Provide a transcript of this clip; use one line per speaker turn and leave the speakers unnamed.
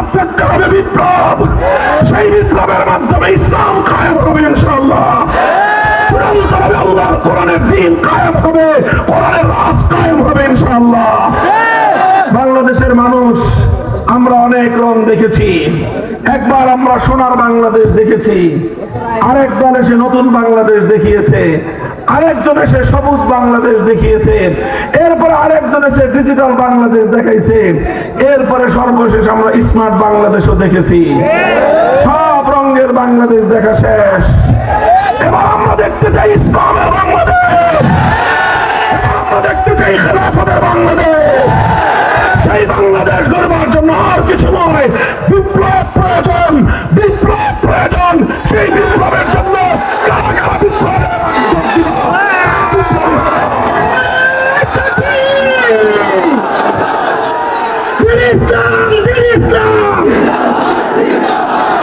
প্রত্যেকটা হবে বিপ্লব। সেই বিপ্লবের মাধ্যমে ইসলাম কায়েম হবে ইনশাআল্লাহ। চূড়ান্তভাবে আল্লাহর কোরআনের দ্বীন কায়েম হবে, কোরআনের রাজ কায়েম হবে ইনশাআল্লাহ। বাংলাদেশের মানুষ আমরা অনেক রং দেখেছি। একবার আমরা সোনার বাংলাদেশ দেখেছি, আরেকবার এসে নতুন বাংলাদেশ দেখিয়েছে, আরেকজন এসে সবুজ বাংলাদেশ দেখিয়েছে, এরপরে আরেকজন এসে ডিজিটাল বাংলাদেশ দেখাইছে, এরপরে সর্বশেষ আমরা স্মার্ট বাংলাদেশও দেখেছি। সব রঙের বাংলাদেশ দেখা শেষ। এবার আমরা দেখতে চাই ইসলামের বাংলাদেশ, আমরা দেখতে চাই খেলাফতের বাংলাদেশ। সেই বাংলাদেশ গড়বার জন্য আর কিছু নয়, বিপ্লব প্রয়োজন, বিপ্লব প্রয়োজন। সেই বিপ্লবের জন্য কারা কারা বিপ্লব ইসলাম